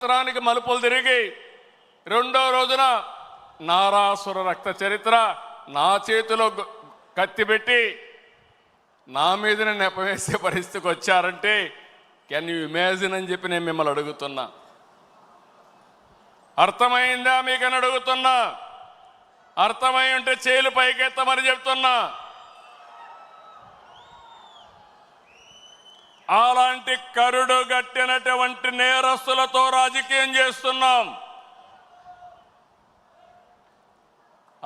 సంవత్సరానికి మలుపులు తిరిగి రెండో రోజున నారాసుర రక్త చరిత్ర నా చేతిలో కత్తి పెట్టి నా మీదనే నెపవేసే పరిస్థితికి వచ్చారంటే కెన్ యూ ఇమాజిన్ అని చెప్పి నేను మిమ్మల్ని అడుగుతున్నా. అర్థమైందా మీకని అడుగుతున్నా. అర్థమై ఉంటే చేలు పైకెత్తమని చెప్తున్నా. అలాంటి కరుడు గట్టినటువంటి నేరస్తులతో రాజకీయం చేస్తున్నాం.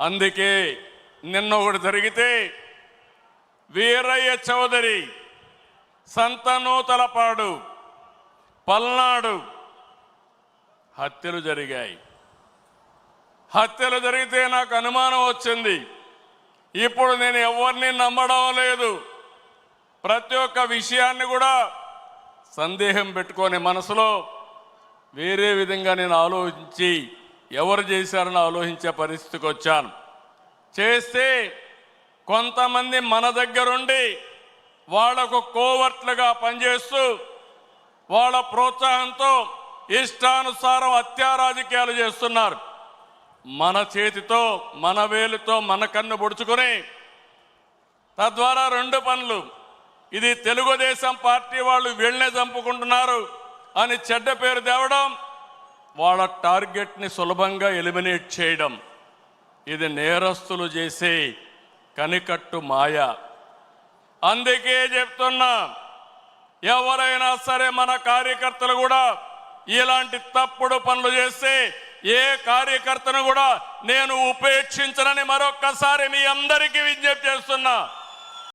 అందుకే నిన్న ఒకటి జరిగితే వీరయ్య చౌదరి, సంతనూతలపాడు, పల్నాడు హత్యలు జరిగాయి. హత్యలు జరిగితే నాకు అనుమానం వచ్చింది. ఇప్పుడు నేను ఎవరిని నమ్మడం లేదు. ప్రతి ఒక్క విషయాన్ని కూడా సందేహం పెట్టుకొని మనసులో వేరే విధంగా నేను ఆలోచించి ఎవరు చేశారని ఆలోచించే పరిస్థితికి వచ్చాను. చేస్తే కొంతమంది మన దగ్గరుండి వాళ్లకు కోవర్ట్లుగా పనిచేస్తూ వాళ్ళ ప్రోత్సాహంతో ఇష్టానుసారం హత్యా రాజకీయాలు చేస్తున్నారు. మన చేతితో మన వేలుతో మన కన్ను పొడుచుకొని తద్వారా రెండు పనులు, ఇది తెలుగుదేశం పార్టీ వాళ్ళు వీళ్ళనే చంపుకుంటున్నారు అని చెడ్డ పేరు తేవడం, వాళ్ళ టార్గెట్ని సులభంగా ఎలిమినేట్ చేయడం, ఇది నేరస్తులు చేసే కనికట్టు మాయ. అందుకే చెప్తున్నా, ఎవరైనా సరే మన కార్యకర్తలు కూడా ఇలాంటి తప్పుడు పనులు చేస్తే ఏ కార్యకర్తను కూడా నేను ఉపేక్షించనని మరొక్కసారి మీ అందరికీ విజ్ఞప్తి చేస్తున్నా.